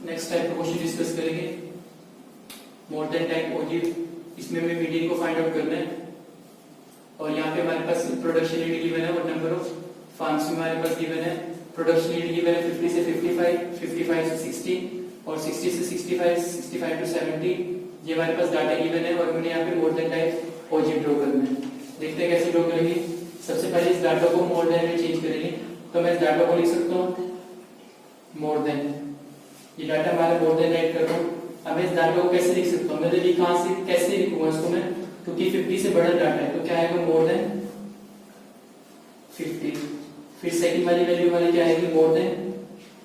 Next type का question discuss करेंगे, more than type ओजिव। इसमें हमें मीडियन को फाइंड आउट करना है और यहाँ पे हमारे पास प्रोडक्शन यूनिट गिवन है और नंबर ऑफ फार्म्स भी हमारे पास गिवन है। प्रोडक्शन यूनिट गिवन है 50 से 55, 55 से 60 और 60 से 65, 65 टू 70। ये हमारे पास डाटा गिवन है और हमने यहाँ पे मोर देन टाइप ओजिव ड्रॉ करना है। देखते हैं कैसे ड्रॉ करेंगे। सबसे पहले इस डाटा को मोर देन में चेंज करेंगे, तो मैं इस डाटा को लिख सकता हूँ मोर देन। ये डाटा हमारा मोर देन राइट कर रहा हूँ। अब इस डाटा को कैसे लिख सकता हूँ, मतलब ये कहाँ से कैसे लिखूंगा इसको मैं, क्योंकि 50 से बड़ा डाटा है तो क्या आएगा मोर देन 50। फिर सेकंड वाली वैल्यू हमारी क्या आएगी मोर देन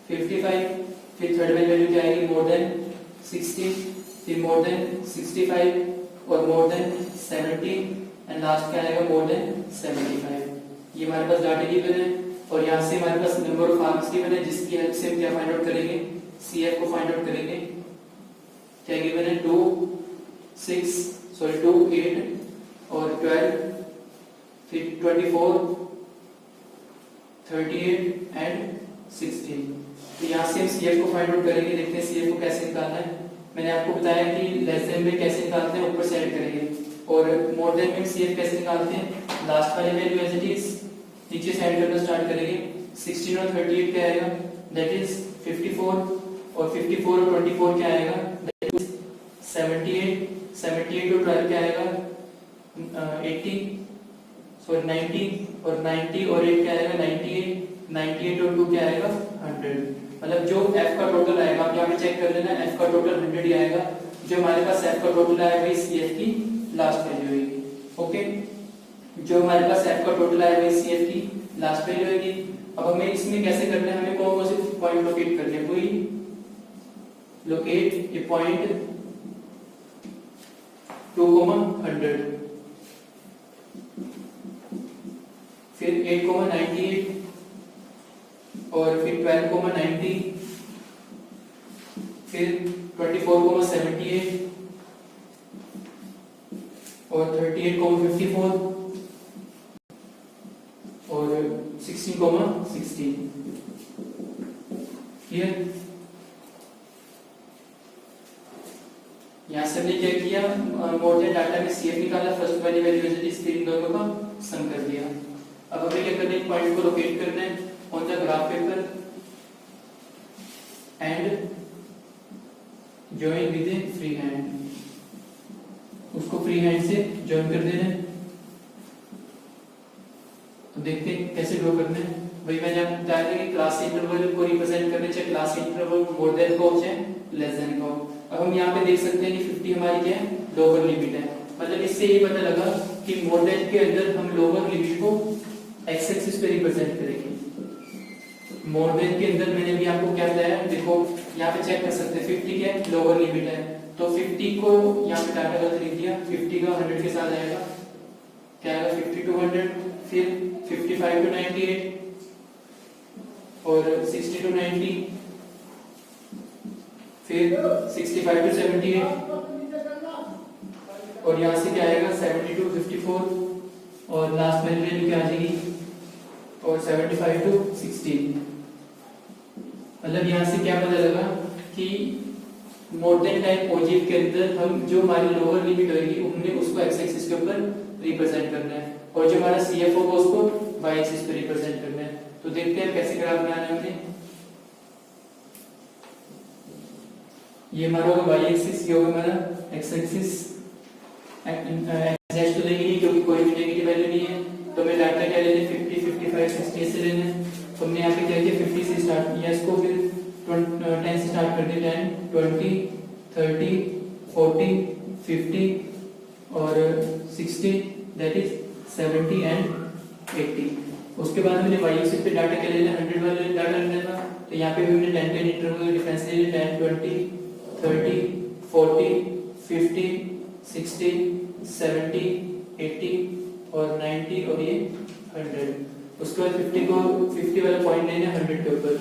55। फिर थर्ड वाली वैल्यू क्या आएगी मोर देन 60, फिर मोर देन 65 और मोर देन 70 एंड लास्ट क्या आएगा मोर देन 75। ये हमारे पास डाटा गिवन है और यहाँ से हमारे पास नंबर ऑफ आर्म्स गिवन है जिसकी हेल्प से हम क्या फाइंड आउट करेंगे, CF को फाइंड आउट करेंगे। क्या गिवन है 2, 8 और 12, फिर 24, 38 एंड 16। तो यहाँ से हम CF को फाइंड आउट करेंगे। देखते हैं CF को कैसे निकालना है। मैंने आपको बताया कि लेस देन में कैसे निकालते हैं, ऊपर से ऐड करेंगे, और मोर देन में CF कैसे निकालते हैं, लास्ट वाली वैल्यू एज इट इज नीचे से ऐड करना स्टार्ट करेंगे। 16 और 38 क्या आएगा, दैट इज 54 और 54 और 24 क्या आएगा, दैट इज 78। 78 और 12 क्या आएगा 80, सॉरी 90 और 90 और 8 क्या आएगा 98। 98 और 2 क्या आएगा 100। मतलब जो F का टोटल आएगा, आप यहाँ पे चेक कर लेना, F का टोटल 100 ही आएगा। जो हमारे पास F का टोटल आएगा वही CF की लास्ट वैल्यू होगी। ओके, जो हमारे पास F का टोटल आएगा वही CF की लास्ट वैल्यू होगी। अब हमें इसमें कैसे करना है, हमें कौन कौन से पॉइंट लोकेट करने हैं, कोई लोकेट ये पॉइंट 2,100, फिर 8,98 और फिर 12,90, फिर 24,78 और 38,54 और 16,16। क्लियर? यहाँ से हमने क्या किया, मोर देन डाटा में CF निकाला, फर्स्ट वाली वैल्यू फिर इन दोनों का सम कर दिया। अब हमें क्या करना है, पॉइंट को लोकेट करना है on the graph paper and join with free hand. उसको फ्री हैंड से ज्वाइन कर देना है। तो देखते हैं कैसे ड्रॉ करना है। भाई मैंने आपको बताया था कि क्लास इंटरवल को रिप्रेजेंट करने चाहिए क्लास इंटरवल मोर देन को चाहे लेस देन को। अब हम यहाँ पे देख सकते हैं कि 50 हमारी क्या है, लोअर लिमिट है। मतलब इससे ये पता लगा कि मोर देन के अंदर हम लोअर लिमिट को एक्स एक्सिस पे रिप्रेजेंट करेंगे। मोर देन के अंदर मैंने भी आपको क्या बताया, देखो यहाँ पे चेक कर सकते हैं 50 क्या है, लोअर लिमिट है। तो 50 को यहाँ पे डाटा गलत लिख दिया, 50 का 100 के साथ आएगा, क्या आएगा 50 to 100, फिर 55 to 98 और 60 to 90, फिर 65 to 78 और यहाँ से क्या आएगा 70 to 54 और लास्ट में वैल्यू क्या आ जाएगी और 75 to 16। मतलब यहाँ से क्या पता लगा कि मोर देन टाइप ओजिव के अंदर हम जो हमारी लोअर लिमिट होगी हमने उसको एक्स एक्सिस के ऊपर रिप्रेजेंट करना है और जो हमारा CF होगा उसको वाई एक्सिस पे रिप्रेजेंट करना है। तो देखते हैं कैसे ग्राफ में आना है हमें। ये हमारा होगा वाई एक्सिस, ये होगा हमारा एक्स एक्सिस। एक्स तो लेंगे नहीं क्योंकि कोई भी नेगेटिव वैल्यू नहीं है, तो हमें डाटा क्या लेना है 50, 55, 60 से लेना है। तो हमने यहाँ पे क्या किया 50 से स्टार्ट किया, इसको फिर 10 से स्टार्ट कर दिया, 10, 20, 30, 40, 50 और 60, दैट इज 70 एंड 80। उसके बाद हमने वाई एक्सिस पे डाटा क्या लेना है 100 वाला डाटा लेना था। तो यहाँ पे भी हमने 10 10 इंटरवल डिफरेंस ले लिया, 10, 20, 30, 40, 50, 60, 70, 80 और 90 और ये 100। उसके बाद 50 वाला पॉइंट लेना है 100 के ऊपर,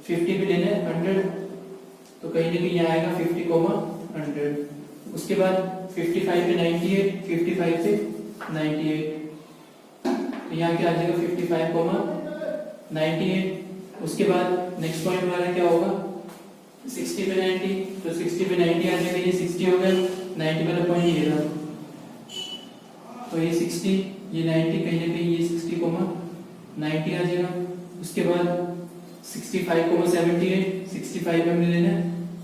50 भी लेना है 100, तो कहीं ना कहीं यहाँ आएगा 50,100। उसके बाद 55 पे 98, 55 से 98, तो यहाँ क्या आ जाएगा 55,98। उसके बाद नेक्स्ट पॉइंट हमारा क्या होगा 60 पे 90, तो 60 पे 90 आ जाएगा, ये 60 हो गया, 90 वाला पॉइंट ये रहा, तो ये 60, ये 90, कहीं ना कहीं ये 60 कोमा 90 आ जाएगा। उसके बाद 65 कोमा 78, 65 में हमने लेना है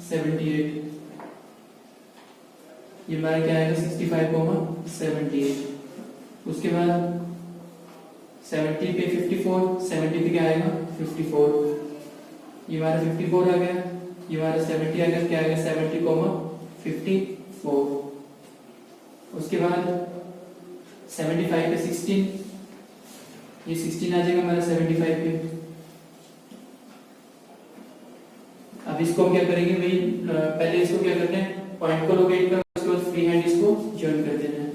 78, ये हमारा क्या आएगा 65 कोमा 78। उसके बाद 70 पे 54, 70 पे क्या आएगा 54, ये हमारा 54 आ गया, ये हमारा 70 आ गया, क्या आएगा 70 कोमा 54। उसके बाद 75 पे 16, ये 16 आ जाएगा हमारा 75 पे। अब इसको हम क्या करेंगे भाई, पहले इसको क्या करते हैं, पॉइंट को लोकेट कर, उसके बाद फ्री हैंड इसको ज्वाइन कर देना है।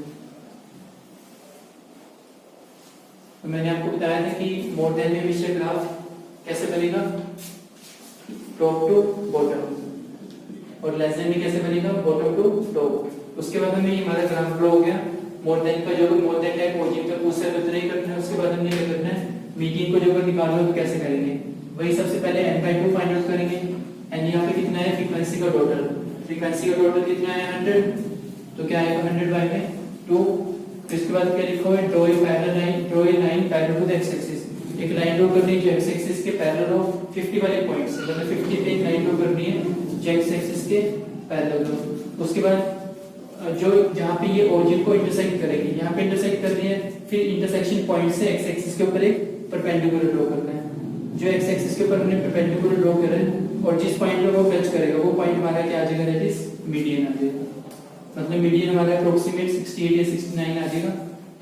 तो मैंने आपको बताया था कि मोर देन में हमेशा ग्राफ कैसे बनेगा, टॉप टू बॉटम, और लेस देन में कैसे बनेगा, बॉटम टू टॉप। उसके बाद हमें ये हमारा ग्राफ ड्रॉ हो गया। मोर देन का जो मोर देन टाइप ओरिजिन का पूछ सकते नहीं करना है। उसके बाद हमने क्या करना है, मीडियन को जो अगर निकालना है तो कैसे करेंगे, वही सबसे पहले n/2 फाइंड आउट करेंगे। एंड यहाँ पे कितना है, फ्रीक्वेंसी का टोटल, फ्रीक्वेंसी का टोटल कितना है 100, तो क्या आएगा 100/2। इसके बाद क्या लिखा हुआ है, draw a parallel line, draw a line parallel to the x axis, एक लाइन ड्रॉ करनी है जो एक्स एक्सिस के पैरेलल हो 50 वाले पॉइंट्स, मतलब 50 पे एक लाइन ड्रॉ करनी है जो एक्स एक्सिस के पैरेलल हो। उसके बाद जो जहाँ पे ये ओरिजिन को इंटरसेक्ट करेगी, यहाँ पे इंटरसेक्ट कर रही है, फिर इंटरसेक्शन पॉइंट से एक्स एक्सिस के ऊपर एक परपेंडिकुलर ड्रॉ करना है, जो एक्स एक्सिस के ऊपर हमने परपेंडिकुलर ड्रॉ करा है, और जिस पॉइंट पे वो टच करेगा वो पॉइंट हमारा क्या आ जाएगा, दैट इज मीडियन आ जाएगा। मतलब मीडियन हमारा अप्रोक्सीमेट 68 या 69 आ जाएगा,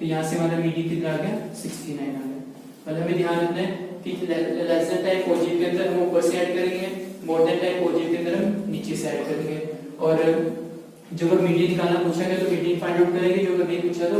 तो यहाँ से हमारा मीडियन कितना आ गया 69 आ गया। मतलब हमें ध्यान रखना है कि लेस देन टाइप ओरिजिन के अंदर हम ऊपर से ऐड करेंगे, मोर देन टाइप ओरिजिन के अंदर हम नीचे से ऐड करेंगे। और जो अगर मीडियन निकालना पूछा गया तो मीडियन फाइंड आउट करेंगे, जो अगर नहीं पूछा तो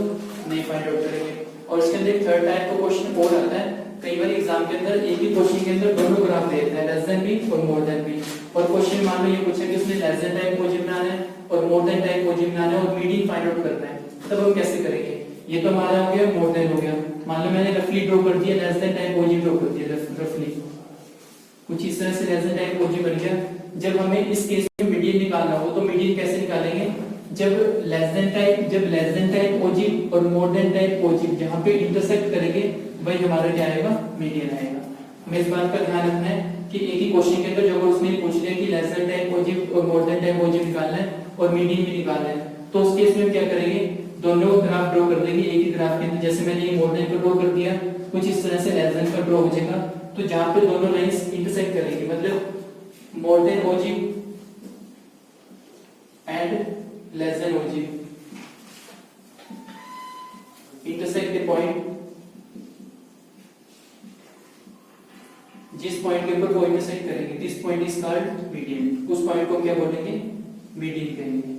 नहीं फाइंड आउट करेंगे। और इसके अंदर एक थर्ड टाइप का क्वेश्चन और आता है, कई बार एग्जाम के अंदर एक ही क्वेश्चन के अंदर दोनों ग्राफ दे देता है, लेस देन बी और मोर देन बी। और क्वेश्चन मान लो ये पूछा कि उसने लेस देन टाइप ओरिजिन बनाना है और मोर देन टाइप ओरिजिन बनाना है और मीडियन फाइंड आउट करना है, तब हम कैसे करेंगे। ये तो हमारा हो गया मोर देन हो गया, मान लो मैंने रफली ड्रॉ कर दिया, less than type origin draw कर दिया रफली, कुछ इस तरह से लेस देन टाइप ओरिजिन बन गया। जब हमें इस केस में मीडियन निकालना हो तो मीडियन कैसे निकालेंगे, जब लेस देन टाइप ओरिजिन और मोर देन टाइप ओरिजिन जहां पे इंटरसेक्ट करेंगे वही हमारा क्या आएगा, मीडियन आएगा। हमें इस बात का ध्यान रखना है कि एक ही क्वेश्चन के अंदर जब उसने पूछ लिया कि लेस देन टाइप ओरिजिन और मोर देन टाइप ओरिजिन निकालना है और मीडियन भी निकालना है, तो उस केस में हम क्या करेंगे, दोनों ग्राफ ड्रॉ कर देंगे एक ही ग्राफ के अंदर। जैसे मैंने ये मोर देन का ड्रॉ कर दिया, कुछ इस तरह से लेस देन का ड्रॉ हो जाएगा, तो जहां पे दोनों लाइंस इंटरसेक्ट करेंगे, मतलब more than origin and less than origin intersect the point, जिस पॉइंट के ऊपर वो इंटरसेक्ट करेंगे this point is called median, उस पॉइंट को क्या बोलेंगे, मीडियन कहेंगे।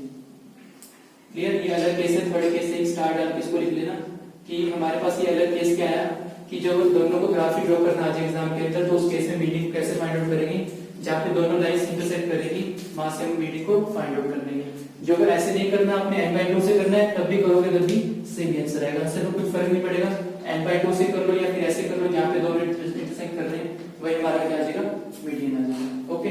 क्लियर। ये अलग केस है, थर्ड केस से स्टार डाल के इसको लिख लेना कि हमारे पास ये अलग केस क्या आया कि जब दोनों को ग्राफ ड्रॉ करना आ जाए एग्जाम के अंदर, तो उस केस में मीडियन कैसे फाइंड आउट करेंगे, जहाँ पे दोनों लाइंस इंटरसेक्ट करेगी वहां से हम मीडियन को फाइंड आउट कर लेंगे। जो अगर ऐसे नहीं करना, आपने n/2 से करना है तब भी करोगे तब भी सेम आंसर आएगा, आंसर में कुछ फर्क नहीं पड़ेगा। n/2 से कर लो या फिर ऐसे कर लो, जहाँ पे दोनों इंटरसेक्ट कर रहे हैं वही हमारा क्या आ जाएगा, मीडियन आ जाएगा। ओके।